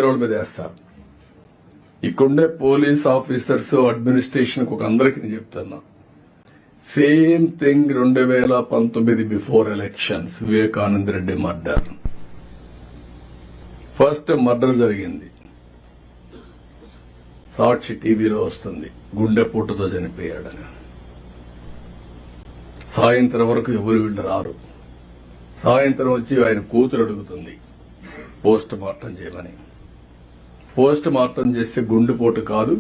రోడ్ల మీద వేస్తారు. ఇక్కడుండే పోలీస్ ఆఫీసర్స్ అడ్మినిస్ట్రేషన్ ఒక అందరికీ నేను చెప్తున్నా, same thing 2019 before elections Vivekananda Reddy murder. First murder జరిగింది, సాక్షి టీవీలో వస్తుంది, గుండెపోటుతో చనిపోయాడని. సాయంత్రం వరకు ఎవరు వీళ్ళు రారు. సాయంత్రం వచ్చి ఆయన కూతురు అడుగుతుంది పోస్ట్ మార్టం చేయమని. పోస్ట్ మార్టం చేస్తే గుండెపోటు కాదు,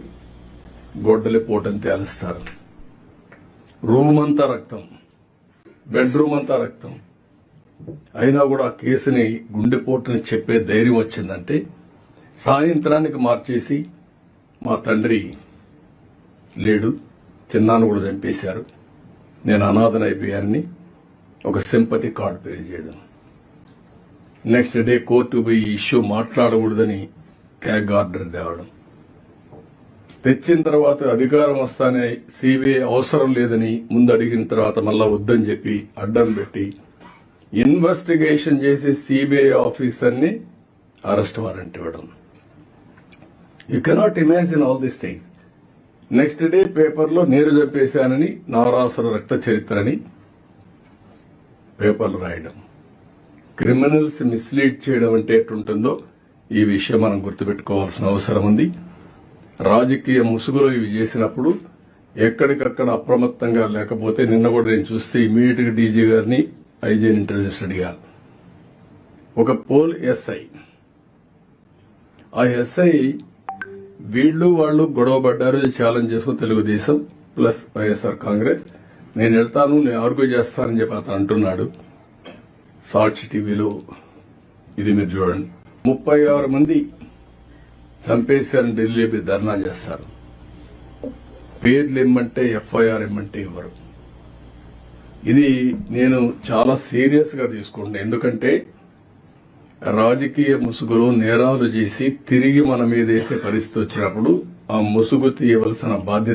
గొడ్డలిపోటు అని తేలుస్తారు. రూమ్ అంతా రక్తం, బెడ్రూమ్ అంతా రక్తం. అయినా కూడా ఆ కేసుని గుండెపోటుని చెప్పే ధైర్యం వచ్చిందంటే సాయంత్రానికి మార్చేసి మా తండ్రి లేడు, చిన్నాను కూడా చంపేశారు, నేను అనాథనైపోయానని ఒక సింపతి కార్డు పే చేయడం. నెక్స్ట్ డే కోర్టు పోయి ఇష్యూ మాట్లాడకూడదని క్యాగ్ ఆర్డర్ తేవడం. తెచ్చిన తర్వాత అధికారం వస్తానే సిబిఐ అవసరం లేదని ముందు అడిగిన తర్వాత మళ్ళా వద్దని చెప్పి అడ్డం పెట్టి ఇన్వెస్టిగేషన్ చేసి సిబిఐ ఆఫీసర్ని అరెస్ట్ వారెంట్ ఇవ్వడం. You cannot imagine all this things. Next day పేపర్లో నేను చంపేశానని, నారాసుర రక్త చరిత్ర అని పేపర్లు రాయడం. క్రిమినల్స్ మిస్లీడ్ చేయడం అంటే ఎట్టుంటుందో ఈ విషయం మనం గుర్తుపెట్టుకోవాల్సిన అవసరం ఉంది. రాజకీయ ముసుగులో ఇవి చేసినప్పుడు ఎక్కడికక్కడ అప్రమత్తంగా లేకపోతే, నిన్న కూడా నేను చూస్తే ఇమీడియట్ గా డీజీ గారిని ఐజీని ఇంటెలిజెన్స్ అడిగాను. ఒక పోల్ ఎస్ఐ, ఆ ఎస్ఐ వీళ్ళు వాళ్ళు గొడవ పడ్డారు, ఛాలెంజ్ చేసుకుని తెలుగుదేశం ప్లస్ వైఎస్ఆర్ కాంగ్రెస్, నేను వెళ్తాను, నేను ఆర్గ్యూ చేస్తానని చెప్పి అతను అంటున్నాడు. సాక్షి టీవీలో ఇది మీరు చూడండి. 36 మంది చంపేశారని ఢిల్లీ ధర్నా చేస్తారు. పేర్లు ఇమ్మంటే ఎఫ్ఐఆర్ ఇమ్మంటే ఇవ్వరు. ఇది నేను చాలా సీరియస్ గా తీసుకుంటాను. ఎందుకంటే రాజకీయ ముసుగులో నేరాలు చేసి తిరిగి మన మీద వేసే పరిస్థితి వచ్చినప్పుడు ఆ ముసుగు తీయవలసిన బాధ్యత